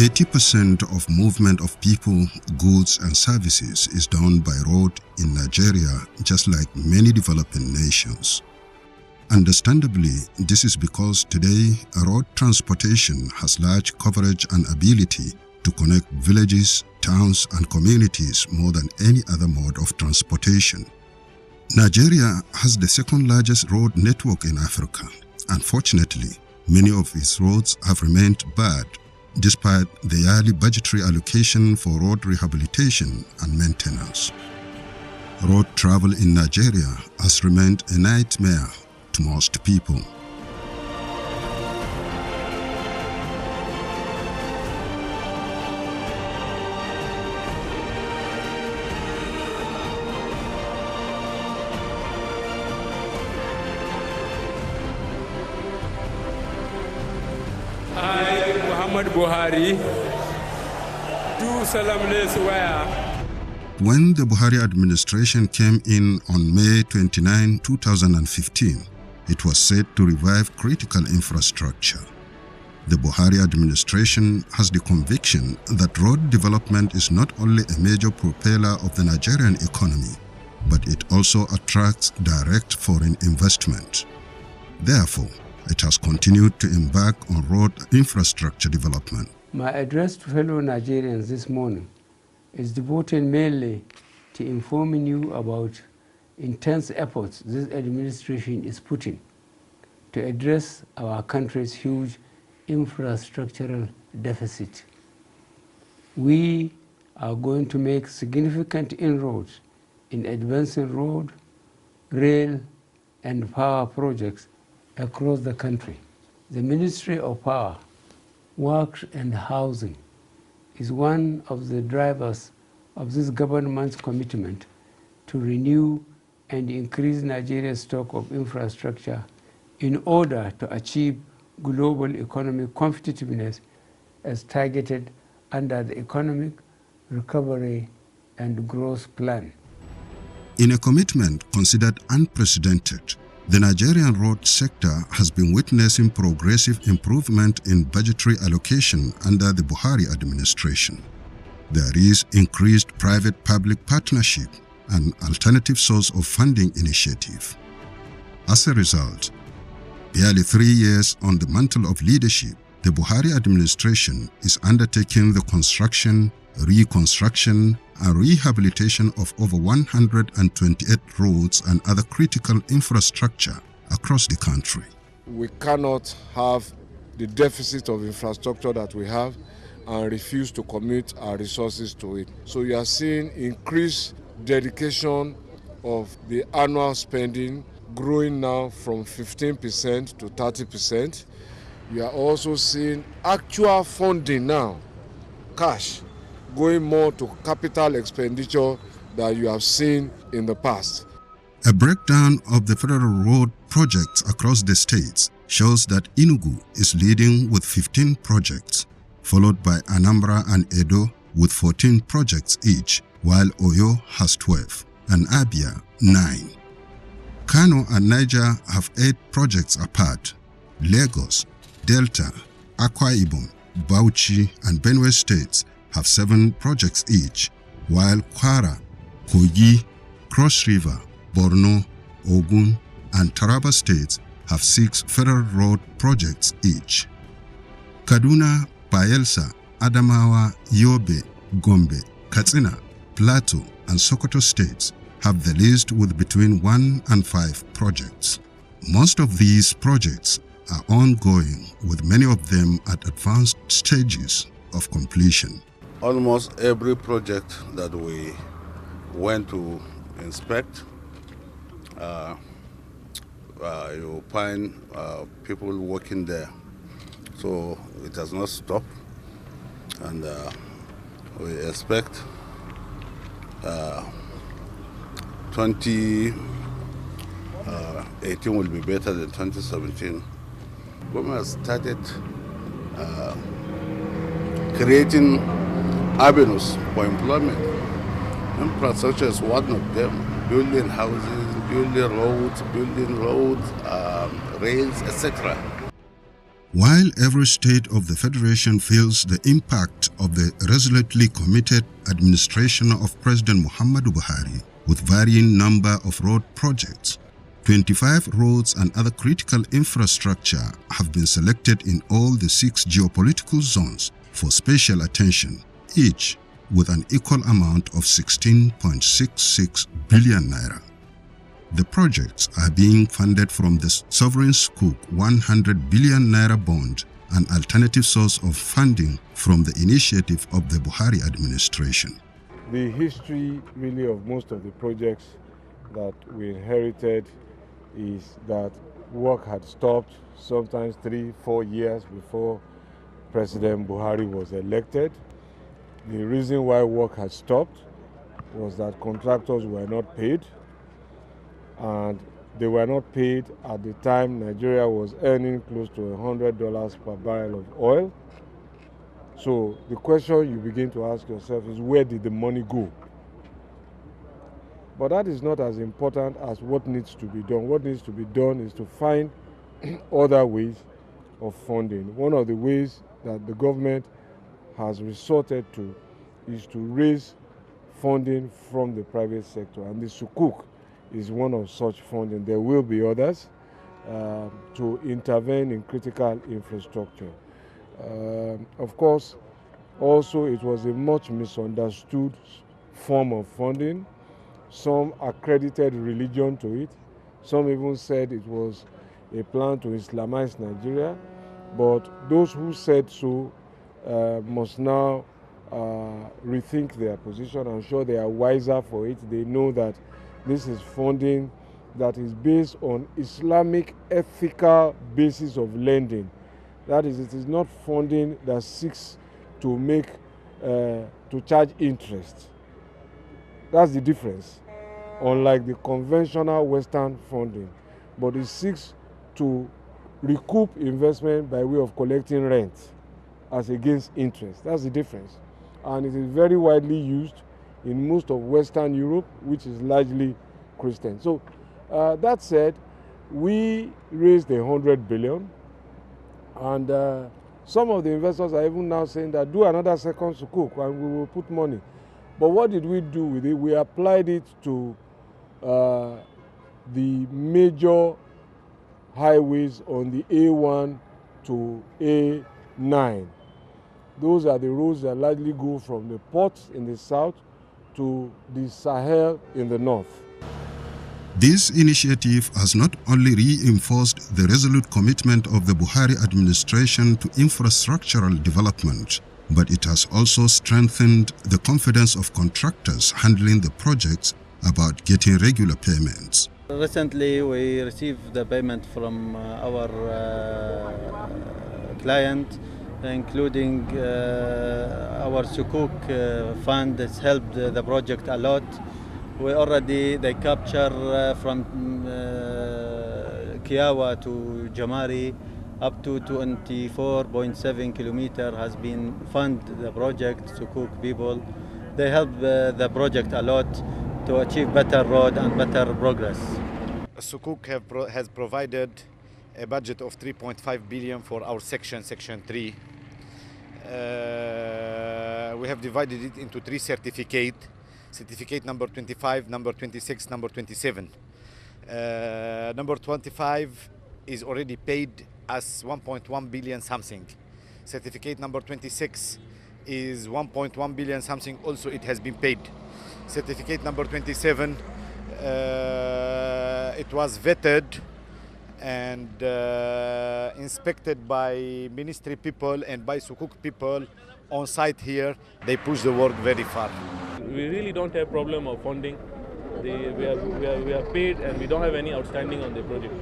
80% of movement of people, goods and services is done by road in Nigeria, just like many developing nations. Understandably, this is because today road transportation has large coverage and ability to connect villages, towns and communities more than any other mode of transportation. Nigeria has the second largest road network in Africa. Unfortunately, many of its roads have remained bad despite the yearly budgetary allocation for road rehabilitation and maintenance. Road travel in Nigeria has remained a nightmare to most people. Buhari, do solemnly swear. When the Buhari administration came in on May 29, 2015, it was set to revive critical infrastructure. The Buhari administration has the conviction that road development is not only a major propeller of the Nigerian economy, but it also attracts direct foreign investment. Therefore, it has continued to embark on road infrastructure development. My address to fellow Nigerians this morning is devoted mainly to informing you about intense efforts this administration is putting to address our country's huge infrastructural deficit. We are going to make significant inroads in advancing road, rail, and power projects across the country. The Ministry of Power, Works and Housing is one of the drivers of this government's commitment to renew and increase Nigeria's stock of infrastructure in order to achieve global economic competitiveness as targeted under the Economic Recovery and Growth Plan. In a commitment considered unprecedented, the Nigerian road sector has been witnessing progressive improvement in budgetary allocation under the Buhari administration. There is increased private-public partnership and alternative source of funding initiative. As a result, barely 3 years on the mantle of leadership, the Buhari administration is undertaking the construction, reconstruction, and rehabilitation of over 128 roads and other critical infrastructure across the country. We cannot have the deficit of infrastructure that we have and refuse to commit our resources to it. So you are seeing increased dedication of the annual spending growing now from 15% to 30%. You are also seeing actual funding now, cash, going more to capital expenditure that you have seen in the past. A breakdown of the federal road projects across the states shows that Enugu is leading with 15 projects, followed by Anambra and Edo with 14 projects each, while Oyo has 12 and Abia 9. Kano and Niger have 8 projects apart. Lagos, Delta, Akwa Ibom, Bauchi and Benue states have 7 projects each, while Kwara, Kogi, Cross River, Borno, Ogun, and Taraba states have 6 federal road projects each. Kaduna, Bayelsa, Adamawa, Yobe, Gombe, Katsina, Plateau, and Sokoto states have the least with between 1 and 5 projects. Most of these projects are ongoing, with many of them at advanced stages of completion. Almost every project that we went to inspect, you find people working there. So it has not stopped, and we expect 2018 will be better than 2017. Government has started creating avenues for employment. Infrastructure is one of them. Building houses, building roads, rails, etc. While every state of the Federation feels the impact of the resolutely committed administration of President Muhammadu Buhari with varying number of road projects, 25 roads and other critical infrastructure have been selected in all the 6 geopolitical zones for special attention, each with an equal amount of 16.66 billion naira. The projects are being funded from the sovereign Sukuk 100 billion naira bond, an alternative source of funding from the initiative of the Buhari administration. The history really of most of the projects that we inherited is that work had stopped sometimes 3-4 years before President Buhari was elected. The reason why work had stopped was that contractors were not paid, and they were not paid at the time Nigeria was earning close to $100 per barrel of oil. So the question you begin to ask yourself is, where did the money go? But that is not as important as what needs to be done. What needs to be done is to find other ways of funding. One of the ways that the government has resorted to is to raise funding from the private sector, and the Sukuk is one of such funding. There will be others to intervene in critical infrastructure. Of course, also it was a much misunderstood form of funding. Some accredited religion to it. Some even said it was a plan to Islamize Nigeria. But those who said so must now rethink their position. I'm sure they are wiser for it. They know that this is funding that is based on Islamic ethical basis of lending. That is, it is not funding that seeks to make, to charge interest. That's the difference, unlike the conventional Western funding. But it seeks to recoup investment by way of collecting rent as against interest. That's the difference. And it is very widely used in most of Western Europe, which is largely Christian. So that said, we raised 100 billion, and some of the investors are even now saying that do another second Sukuk and we will put money. But what did we do with it? We applied it to the major highways on the A1 to A9. Those are the roads that largely go from the ports in the south to the Sahel in the north. This initiative has not only reinforced the resolute commitment of the Buhari administration to infrastructural development, but it has also strengthened the confidence of contractors handling the projects about getting regular payments. Recently, we received the payment from our client, including our Sukuk fund that's helped the project a lot. They capture from Kiawa to Jamari up to 24.7 kilometers has been funded the project. Sukuk people, they help the project a lot to achieve better road and better progress. Sukuk has provided a budget of 3.5 billion for our section 3. We have divided it into 3 certificates. Certificate number 25, number 26, number 27. Number 25 is already paid as 1.1 billion something. Certificate number 26 is 1.1 billion something, also it has been paid. Certificate number 27, it was vetted and inspected by ministry people and by Sukuk people on site here. They push the work very far. We really don't have problem of funding. We are paid and we don't have any outstanding on the project.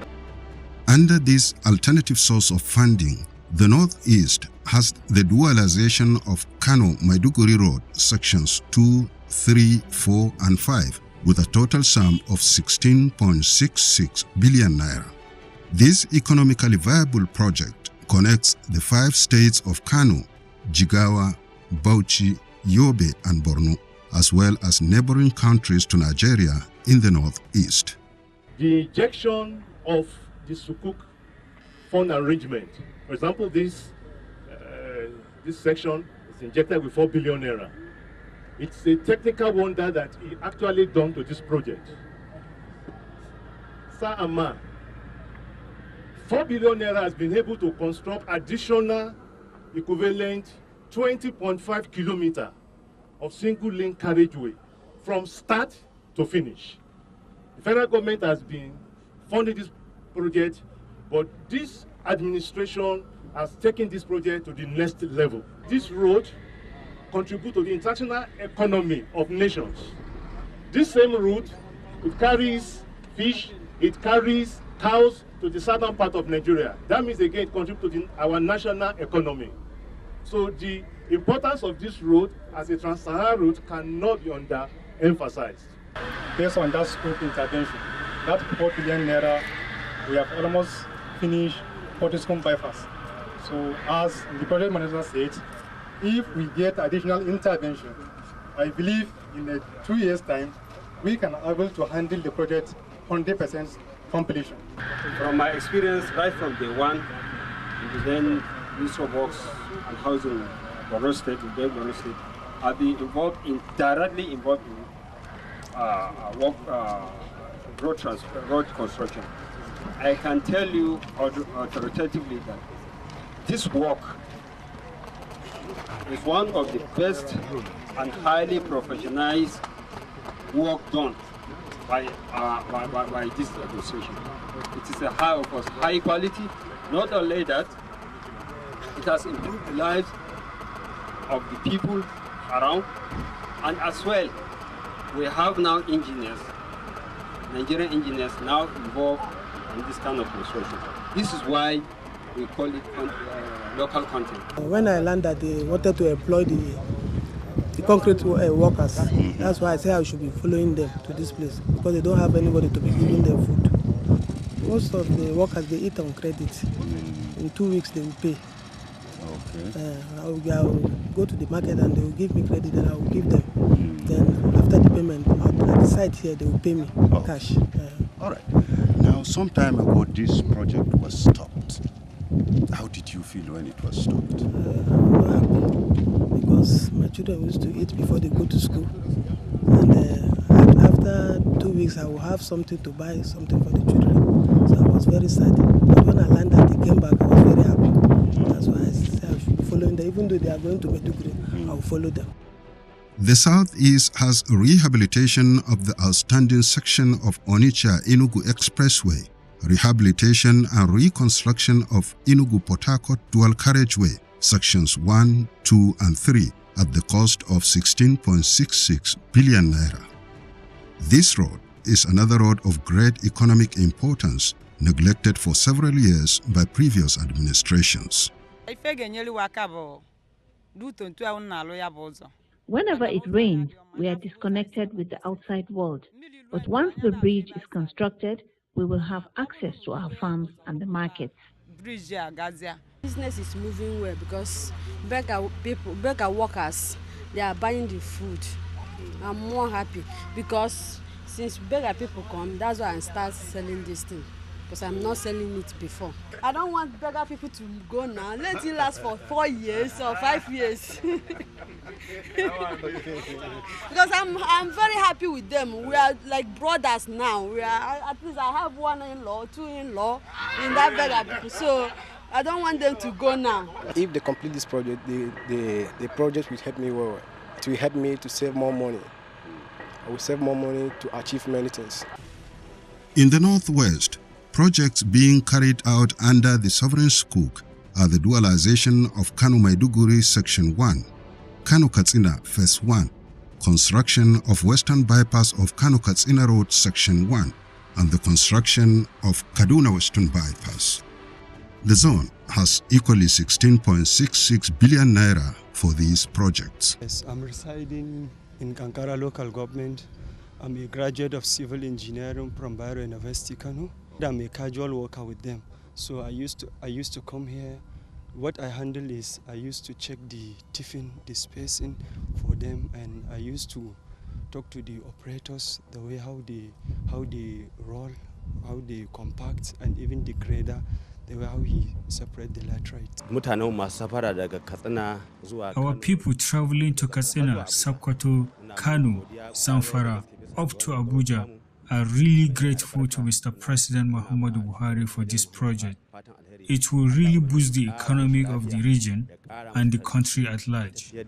Under this alternative source of funding, the Northeast has the dualization of Kano-Maiduguri Road sections 2, 3, 4 and 5 with a total sum of 16.66 billion naira. This economically viable project connects the 5 states of Kano, Jigawa, Bauchi, Yobe and Borno, as well as neighboring countries to Nigeria in the northeast. The injection of the Sukuk fund arrangement For example, this section is injected with 4 billion naira. It's a technical wonder that he actually done to this project. Sir and ma, 4 billion naira has been able to construct additional equivalent 20.5 kilometers of single lane carriageway from start to finish. The federal government has been funding this project, but this administration has taken this project to the next level. This road contributes to the international economy of nations. This same route, it carries fish, it carries cows to the southern part of Nigeria. That means again it contributes to our national economy. So the importance of this road as a trans-Saharan route cannot be underemphasized. Based on that Sukuk intervention, that 4 billion naira, we have almost finished Fortiscombe bypass. So as the project manager said, if we get additional intervention, I believe in 2 years' time, we can be able to handle the project 100% completion. From my experience, right from day one, and then Minister of Works and Housing, Borno State, I've been directly involved in road construction. I can tell you authoritatively that this work is one of the best and highly professionalized work done by this administration. It is a high quality. Not only that, it has improved the lives of the people around, and as well, we have now engineers, Nigerian engineers now involved in this kind of construction. This is why we call it local content. When I learned that they wanted to employ the concrete workers, that's why I say I should be following them to this place, because they don't have anybody to be giving them food. Most of the workers, they eat on credit. In 2 weeks they will pay. Okay. I will go to the market and they will give me credit and I will give them. Then after the payment, at the site here, they will pay me cash. All right. Now, some time ago, this project was stopped. How did you feel when it was stopped? I'm not happy because my children used to eat before they go to school. And after 2 weeks, I will have something to buy, something for the children. So I was very sad. But when I learned that they came back, I was very happy. That's why I said I should be following them. Even though they are going to Maiduguri, I will follow them. The Southeast has rehabilitation of the outstanding section of Onitsha-Enugu Expressway, rehabilitation and reconstruction of Enugu-Port Harcourt dual carriageway, sections 1, 2 and 3 at the cost of 16.66 billion naira. This road is another road of great economic importance, neglected for several years by previous administrations. Whenever it rains, we are disconnected with the outside world. But once the bridge is constructed, we will have access to our farms and the markets. Business is moving well because beggar workers, they are buying the food. I'm more happy because since beggar people come, that's why I start selling this thing. Because I'm not selling it before. I don't want beggar people to go now. Let it last for 4 years or 5 years. Because I'm very happy with them. We are like brothers now. We are, at least I have one in-law, two in-law in that beggar people. So I don't want them to go now. If they complete this project, the project will help me well. It will help me to save more money. I will save more money to achieve many things. In the Northwest, projects being carried out under the Sovereign Sukuk are the dualization of Kano-Maiduguri Section 1, Kano-Katsina Phase 1, construction of Western Bypass of Kano-Katsina Road Section 1, and the construction of Kaduna Western Bypass. The zone has equally 16.66 billion naira for these projects. Yes, I'm residing in Kankara local government. I'm a graduate of civil engineering from Bayero University, Kano. I'm a casual worker with them. So I used to come here. What I handle is I used to check the tiffin, the spacing for them, and I used to talk to the operators, the way how they roll, how they compact, and even the grader, the way how he separate the laterite. Our people traveling to Katsina, Sokoto, Kano, Zamfara, up to Abuja are really grateful to Mr. President Muhammadu Buhari for this project. It will really boost the economy of the region and the country at large. We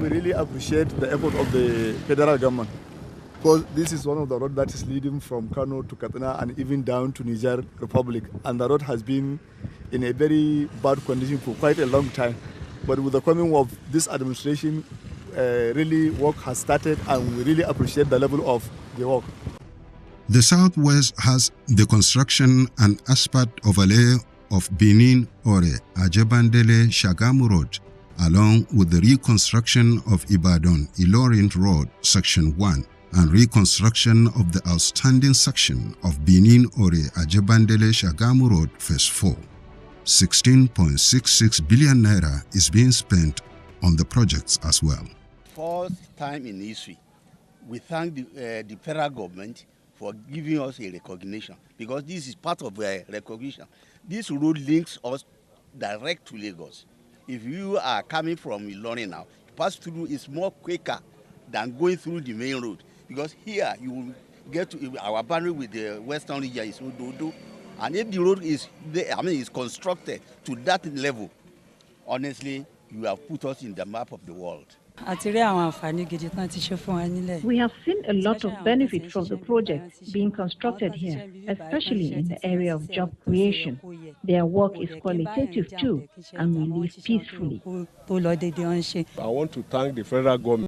really appreciate the effort of the federal government, because this is one of the roads that is leading from Kano to Katsina and even down to Niger Republic, and the road has been in a very bad condition for quite a long time. But with the coming of this administration, really work has started, and we really appreciate the level of the work. The Southwest has the construction and asphalt overlay of Benin Ore Ajebandele Shagamu Road, along with the reconstruction of Ibadan Ilorin Road Section 1 and reconstruction of the outstanding section of Benin Ore Ajebandele Shagamu Road Phase 4. 16.66 billion naira is being spent on the projects as well. First time in history, we thank the federal government for giving us a recognition, because this is part of a recognition. This road links us direct to Lagos. If you are coming from Ilorin now, pass through is more quicker than going through the main road, because here you will get to our boundary with the western region is Ododo, and if the road is is constructed to that level, honestly, you have put us in the map of the world. We have seen a lot of benefit from the project being constructed here, especially in the area of job creation. Their work is qualitative too, and we live peacefully. I want to thank the federal government